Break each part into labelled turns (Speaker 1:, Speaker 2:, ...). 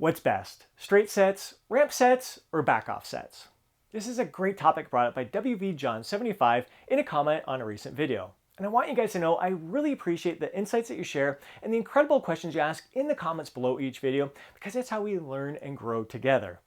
Speaker 1: What's best, straight sets, ramp sets, or back off sets? This is a great topic brought up by WVJohn75 in a comment on a recent video. And I want you guys to know I really appreciate the insights that you share and the incredible questions you ask in the comments below each video, because that's how we learn and grow together.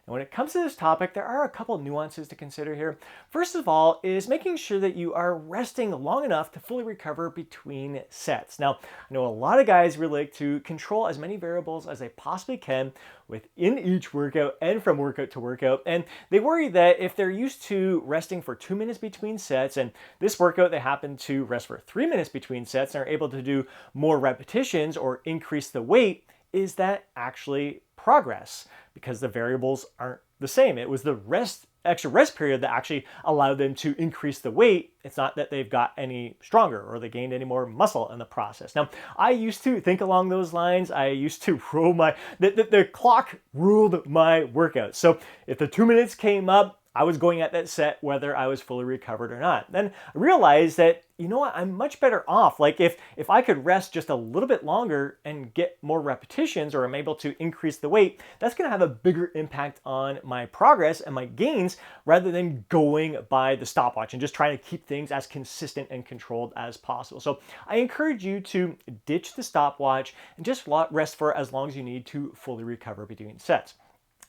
Speaker 1: And when it comes to this topic, there are a couple nuances to consider here. First of all is making sure that you are resting long enough to fully recover between sets. Now, I know a lot of guys really like to control as many variables as they possibly can within each workout and from workout to workout. And they worry that if they're used to resting for 2 minutes between sets, and this workout they happen to rest for 3 minutes between sets and are able to do more repetitions or increase the weight, is that actually progress? Because the variables aren't the same. It was the extra rest period that actually allowed them to increase the weight. It's not that they've got any stronger or they gained any more muscle in the process. Now, I used to think along those lines. I used to rule the clock ruled my workout. So if the 2 minutes came up, I was going at that set whether I was fully recovered or not. Then I realized that, you know what, I'm much better off. Like if I could rest just a little bit longer and get more repetitions, or I'm able to increase the weight, that's gonna have a bigger impact on my progress and my gains rather than going by the stopwatch and just trying to keep things as consistent and controlled as possible. So I encourage you to ditch the stopwatch and just rest for as long as you need to fully recover between sets.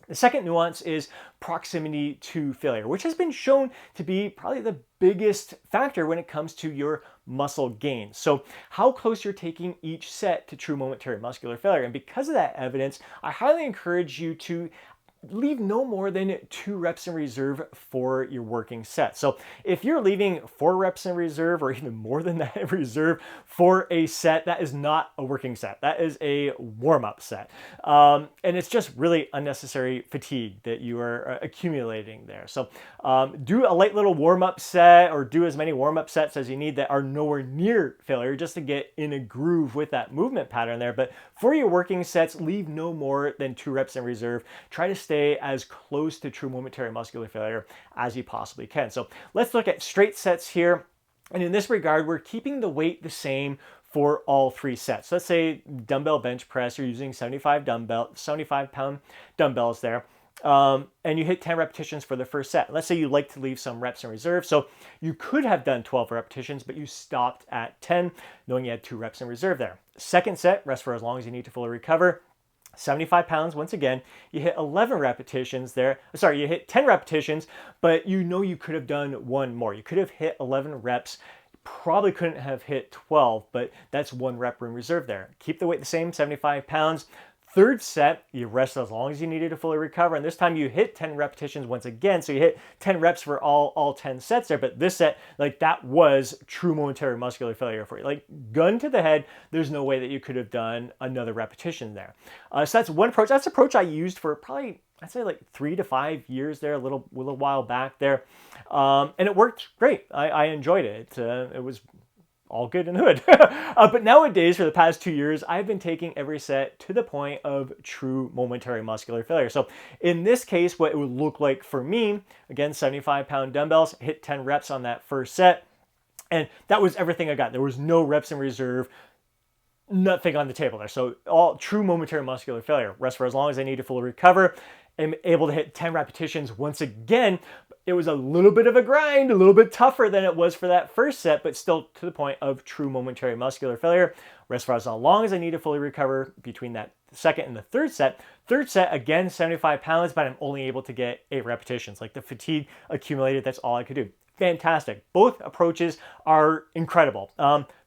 Speaker 1: The second nuance is proximity to failure, which has been shown to be probably the biggest factor when it comes to your muscle gains. So how close you're taking each set to true momentary muscular failure. And because of that evidence, I highly encourage you to leave no more than 2 reps in reserve for your working set. So if you're leaving 4 reps in reserve or even more than that in reserve for a set, that is not a working set. That is a warm-up set. And it's just really unnecessary fatigue that you are accumulating there. So do a light little warm-up set, or do as many warm-up sets as you need that are nowhere near failure, just to get in a groove with that movement pattern there. But for your working sets, leave no more than 2 reps in reserve. Try to stay as close to true momentary muscular failure as you possibly can. So let's look at straight sets here. And in this regard, we're keeping the weight the same for all 3 sets. Let's say dumbbell bench press, you're using 75-pound dumbbells there. And you hit 10 repetitions for the first set. Let's say you like to leave some reps in reserve. So you could have done 12 repetitions, but you stopped at 10, knowing you had 2 reps in reserve there. Second set, rest for as long as you need to fully recover. 75 pounds, once again, you hit 11 repetitions there. Sorry, you hit 10 repetitions, but you know you could have done 1 more. You could have hit 11 reps, probably couldn't have hit 12, but that's 1 rep in reserve there. Keep the weight the same, 75 pounds. Third set, you rest as long as you needed to fully recover, and this time you hit 10 repetitions once again, so you hit 10 reps for all 10 sets there, but this set, like, that was true momentary muscular failure for you. Like, gun to the head, there's no way that you could have done another repetition there. So that's one approach. That's the approach I used for probably, I'd say, like 3 to 5 years there, a little while back there, and it worked great. I enjoyed it. It was all good and good. But nowadays, for the past 2 years, I've been taking every set to the point of true momentary muscular failure. So in this case, what it would look like for me, again, 75-pound dumbbells, hit 10 reps on that first set. And that was everything I got. There was no reps in reserve, nothing on the table there. So all true momentary muscular failure. Rest for as long as I need to fully recover. I'm able to hit 10 repetitions once again. It was a little bit of a grind, a little bit tougher than it was for that first set, but still to the point of true momentary muscular failure. Rest for as long as I need to fully recover between that second and the third set. Third set, again, 75 pounds, but I'm only able to get 8 repetitions. Like, the fatigue accumulated, that's all I could do. Fantastic. Both approaches are incredible.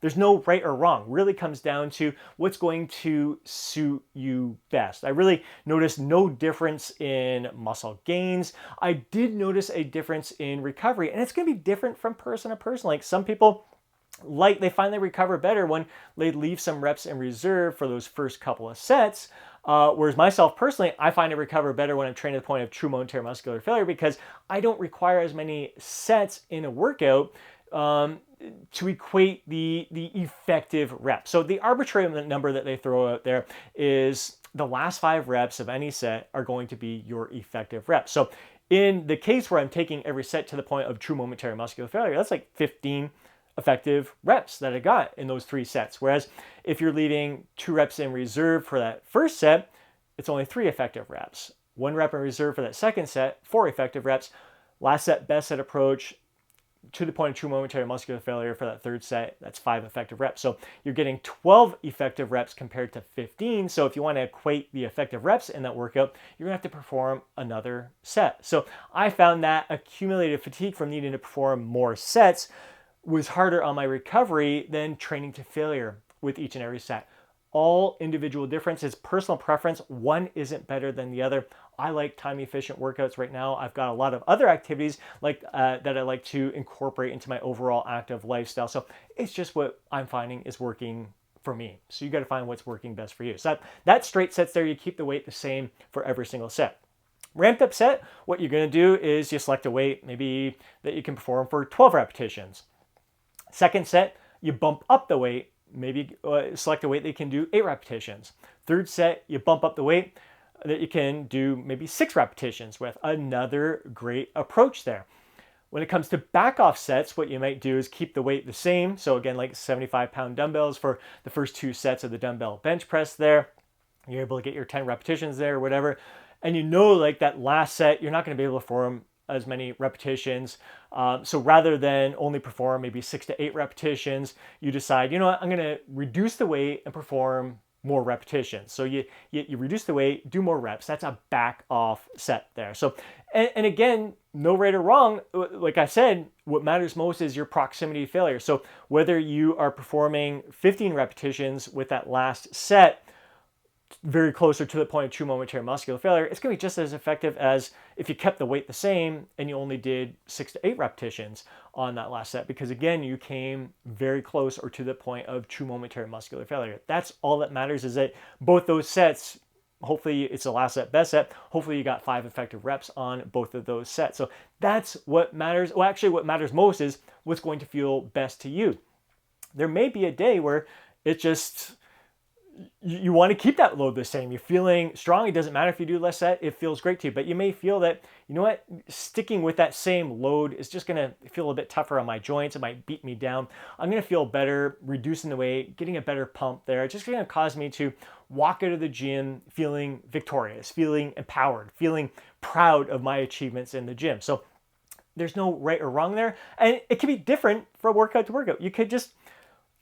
Speaker 1: There's no right or wrong. Really comes down to what's going to suit you best. I really noticed no difference in muscle gains. I did notice a difference in recovery, and it's going to be different from person to person. Like, some people, they find they recover better when they leave some reps in reserve for those first couple of sets. Whereas myself personally, I find I recover better when I'm trained to the point of true momentary muscular failure, because I don't require as many sets in a workout to equate the effective reps. So the arbitrary number that they throw out there is the last 5 reps of any set are going to be your effective reps. So in the case where I'm taking every set to the point of true momentary muscular failure, that's like 15 effective reps that I got in those 3 sets. Whereas if you're leaving 2 reps in reserve for that first set, it's only 3 effective reps. 1 rep in reserve for that second set, 4 effective reps. Last set, best set approach, to the point of true momentary muscular failure for that third set, that's 5 effective reps. So you're getting 12 effective reps compared to 15. So if you want to equate the effective reps in that workout, you're gonna have to perform another set. So I found that accumulated fatigue from needing to perform more sets was harder on my recovery than training to failure with each and every set. All individual differences, personal preference. One isn't better than the other. I like time efficient workouts right now. I've got a lot of other activities like that I like to incorporate into my overall active lifestyle. So it's just what I'm finding is working for me. So you got to find what's working best for you. So that straight sets there, you keep the weight the same for every single set. Ramped up set, what you're going to do is you select a weight maybe that you can perform for 12 repetitions. Second set, you bump up the weight, maybe select a weight that you can do 8 repetitions. Third set, you bump up the weight that you can do maybe 6 repetitions with. Another great approach there. When it comes to back off sets, what you might do is keep the weight the same. So again, like 75-pound dumbbells for the first 2 sets of the dumbbell bench press there. You're able to get your 10 repetitions there or whatever. And you know, like that last set, you're not going to be able to perform as many repetitions. So rather than only perform maybe 6 to 8 repetitions, you decide, you know what, I'm going to reduce the weight and perform more repetitions. So you reduce the weight, do more reps. That's a back off set there. So, and again, no right or wrong. Like I said, what matters most is your proximity to failure. So whether you are performing 15 repetitions with that last set, very closer to the point of true momentary muscular failure, it's going to be just as effective as if you kept the weight the same and you only did 6 to 8 repetitions on that last set, because again, you came very close or to the point of true momentary muscular failure. That's all that matters, is that both those sets, hopefully it's the last set, best set, hopefully you got 5 effective reps on both of those sets. So that's what matters. Well, actually what matters most is what's going to feel best to you. There may be a day where it just, you want to keep that load the same. You're feeling strong. It doesn't matter if you do less set. It feels great to you. But you may feel that, you know what, sticking with that same load is just going to feel a bit tougher on my joints. It might beat me down. I'm going to feel better reducing the weight, getting a better pump there. It's just going to cause me to walk out of the gym feeling victorious, feeling empowered, feeling proud of my achievements in the gym. So there's no right or wrong there. And it can be different from workout to workout. You could just,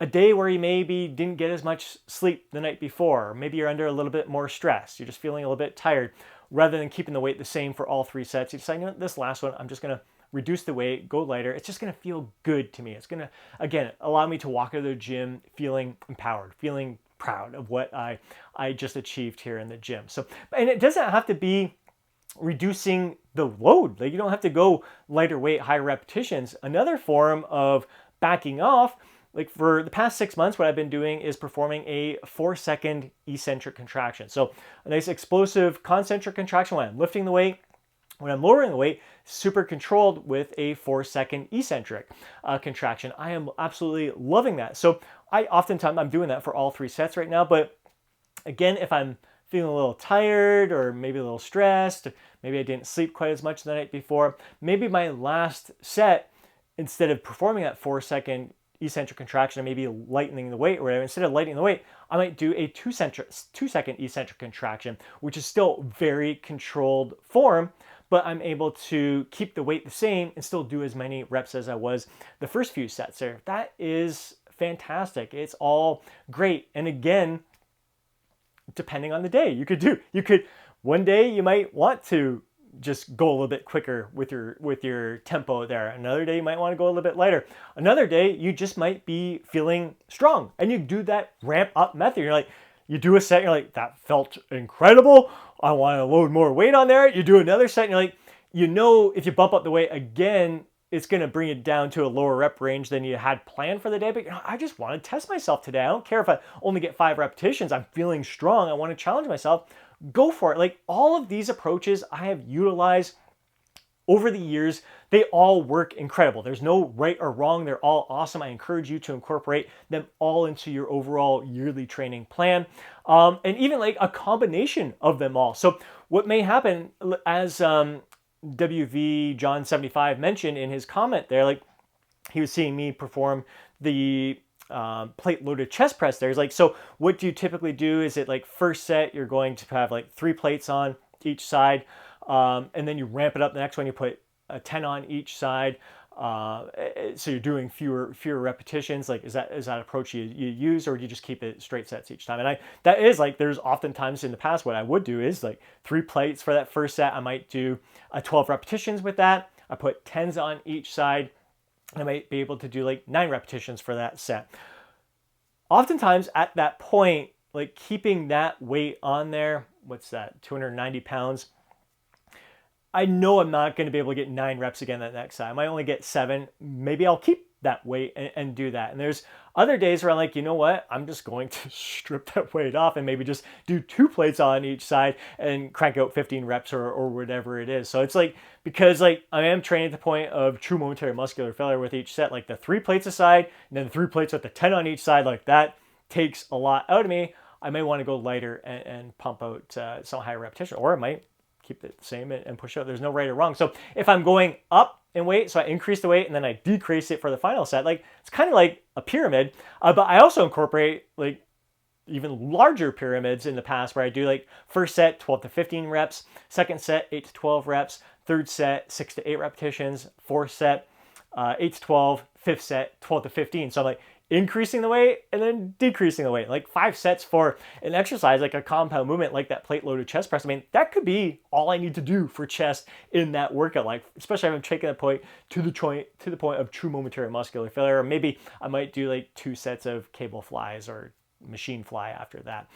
Speaker 1: a day where you maybe didn't get as much sleep the night before, or maybe you're under a little bit more stress, you're just feeling a little bit tired, rather than keeping the weight the same for all 3 sets, you decide, you know, this last one, I'm just going to reduce the weight, go lighter. It's just going to feel good to me. It's going to, again, allow me to walk out of the gym feeling empowered, feeling proud of what I just achieved here in the gym. So, and it doesn't have to be reducing the load. Like, you don't have to go lighter weight, higher repetitions. Another form of backing off, like for the past 6 months, what I've been doing is performing a 4-second eccentric contraction. So a nice explosive concentric contraction when I'm lifting the weight. When I'm lowering the weight, super controlled with a 4-second eccentric contraction. I am absolutely loving that. So oftentimes I'm doing that for all 3 sets right now. But again, if I'm feeling a little tired or maybe a little stressed, maybe I didn't sleep quite as much the night before, maybe my last set, instead of performing that 4-second eccentric contraction, or maybe lightening the weight or whatever, instead of lightening the weight, I might do a 2-second eccentric contraction, which is still very controlled form, but I'm able to keep the weight the same and still do as many reps as I was the first few sets there. That is fantastic. It's all great. And again, depending on the day, you could one day you might want to just go a little bit quicker with your tempo there. Another day you might want to go a little bit lighter. Another day you just might be feeling strong, and you do that ramp up method. You're like, you do a set, you're like, that felt incredible, I want to load more weight on there. You do another set and you're like, you know, if you bump up the weight again, it's going to bring it down to a lower rep range than you had planned for the day. But you know, I just want to test myself today. I don't care if I only get 5 repetitions. I'm feeling strong. I want to challenge myself. Go for it. Like, all of these approaches I have utilized over the years. They all work incredible. There's no right or wrong. They're all awesome. I encourage you to incorporate them all into your overall yearly training plan. And even like a combination of them all. So what may happen, as WV John 75 mentioned in his comment there, like, he was seeing me perform the plate loaded chest press there is like, so what do you typically do? Is it like first set, you're going to have like 3 plates on each side, and then you ramp it up. The next one, you put a 10 on each side. So you're doing fewer repetitions. Like, is that approach you use, or do you just keep it straight sets each time? And that is like, there's oftentimes in the past what I would do is like 3 plates for that first set. I might do 12 repetitions with that. I put 10s on each side. I might be able to do like 9 repetitions for that set. Oftentimes at that point, like keeping that weight on there, what's that, 290 pounds, I know I'm not going to be able to get 9 reps again that next time. I might only get 7. Maybe I'll keep that weight and do that. And there's other days where I'm like, you know what? I'm just going to strip that weight off and maybe just do 2 plates on each side and crank out 15 reps or whatever it is. So it's like, because like I am training at the point of true momentary muscular failure with each set, like the 3 plates aside and then 3 plates with the 10 on each side, like that takes a lot out of me. I may want to go lighter and pump out some higher repetition, or I might keep it the same and push out. There's no right or wrong. So if I'm going up in weight, so I increase the weight and then I decrease it for the final set, like it's kind of like a pyramid. But I also incorporate like even larger pyramids in the past, where I do like first set 12 to 15 reps, second set 8 to 12 reps, third set 6 to 8 repetitions, fourth set 8 to 12, fifth set 12 to 15. So I'm like increasing the weight and then decreasing the weight, like 5 sets for an exercise like a compound movement like that plate loaded chest press. I mean, that could be all I need to do for chest in that workout, like especially if I'm taking that point to the point of true momentary muscular failure. Or maybe I might do like 2 sets of cable flies or machine fly after that,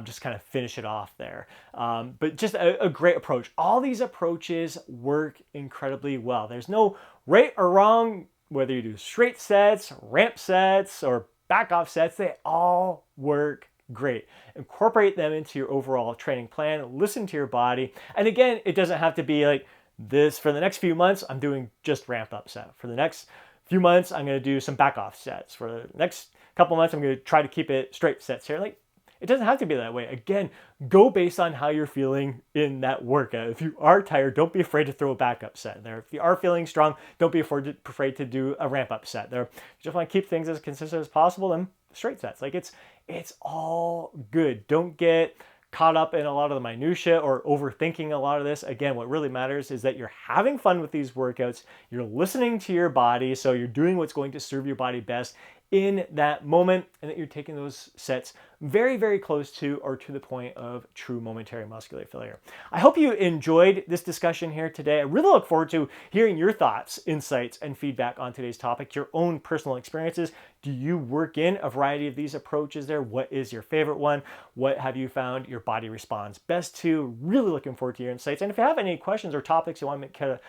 Speaker 1: just kind of finish it off there. But just a great approach. All these approaches work incredibly well. There's no right or wrong, whether you do straight sets, ramp sets, or back off sets. They all work great. Incorporate them into your overall training plan. Listen to your body. And again, it doesn't have to be like this. For the next few months, I'm doing just ramp up set. For the next few months, I'm going to do some back off sets. For the next couple months, I'm going to try to keep it straight sets here. Like, it doesn't have to be that way. Again, go based on how you're feeling in that workout. If you are tired, don't be afraid to throw a backup set there. If you are feeling strong, don't be afraid to do a ramp up set there. If you just want to keep things as consistent as possible, then straight sets. Like, it's all good. Don't get caught up in a lot of the minutia or overthinking a lot of this. Again, what really matters is that you're having fun with these workouts. You're listening to your body, so you're doing what's going to serve your body best in that moment, and that you're taking those sets very, very close to or to the point of true momentary muscular failure. I hope you enjoyed this discussion here today. I really look forward to hearing your thoughts, insights, and feedback on today's topic, your own personal experiences. Do you work in a variety of these approaches there? What is your favorite one? What have you found your body responds best to? Really looking forward to your insights. And if you have any questions or topics you want me to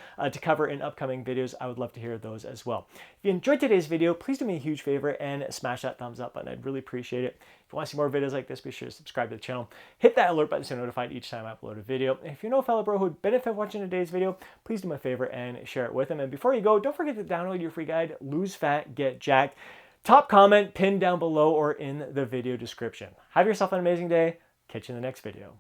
Speaker 1: cover in upcoming videos, I would love to hear those as well. If you enjoyed today's video, please do me a huge favor and smash that thumbs up button. I'd really appreciate it. If you want to see more videos like this, be sure to subscribe to the channel. Hit that alert button so you're notified each time I upload a video. And if you know a fellow bro who would benefit watching today's video, please do me a favor and share it with him. And before you go, don't forget to download your free guide, Lose Fat, Get Jacked. Top comment pinned down below or in the video description. Have yourself an amazing day. Catch you in the next video.